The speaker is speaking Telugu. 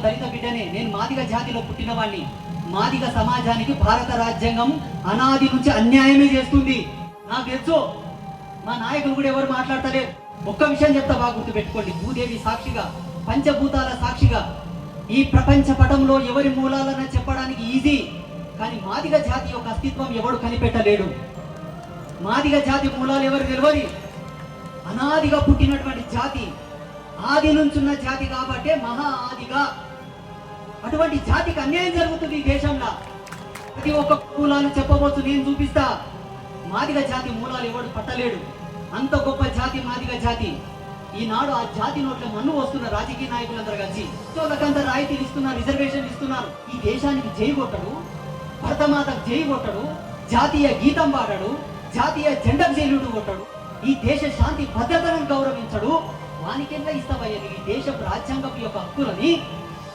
దళిత బిడ్డనే, నేను మాదిగ జాతిలో పుట్టిన వాడిని. మాదిగ సమాజానికి భారత రాజ్యాంగం అనాది నుంచి అన్యాయమే చేస్తుంది. నాకు తెలుసు, మా నాయకులు కూడా ఎవరు మాట్లాడతలేరు. ఒక్క విషయం చెప్తా, బాగా గుర్తుపెట్టుకోండి. భూదేవి సాక్షిగా, పంచభూతాల సాక్షిగా, ఈ ప్రపంచ పటంలో ఎవరి మూలాలన చెప్పడానికి ఈజీ, కానీ మాదిగ జాతి యొక్క అస్తిత్వం ఎవడు కనిపెట్టలేడు. మాదిగ జాతి మూలాలు ఎవరు తెలియదు. అనాదిగా పుట్టినటువంటి జాతి, ఆది నుంచున్న జాతి కాబట్టే మహా ఆదిగా. అటువంటి జాతికి అన్యాయం జరుగుతుంది ఈ దేశంలో. ప్రతి ఒక్క మూలాలు చెప్పవచ్చు, నేను చూపిస్తా. మాదిగ జాతి మూలాలు ఎవడు పట్టలేడు. అంత గొప్ప జాతి మాదిగ జాతి. ఈనాడు ఆ జాతి నోట్ల మన్ను వస్తున్న రాజకీయ నాయకులందరూ కలిసి వాళ్ళకంతా రాయితీలు ఇస్తున్నారు, రిజర్వేషన్ ఇస్తున్నారు. ఈ దేశానికి జై కొట్టడు, భరతమాతకు జై కొట్టడు, జాతీయ గీతం పాడడు, జాతీయ జెండా జైలుడు కొట్టడు, ఈ దేశ శాంతి భద్రతలను గౌరవించడు. వానికెంత ఇస్తావయ్యా ఈ దేశ రాజ్యాంగం యొక్క హక్కులని?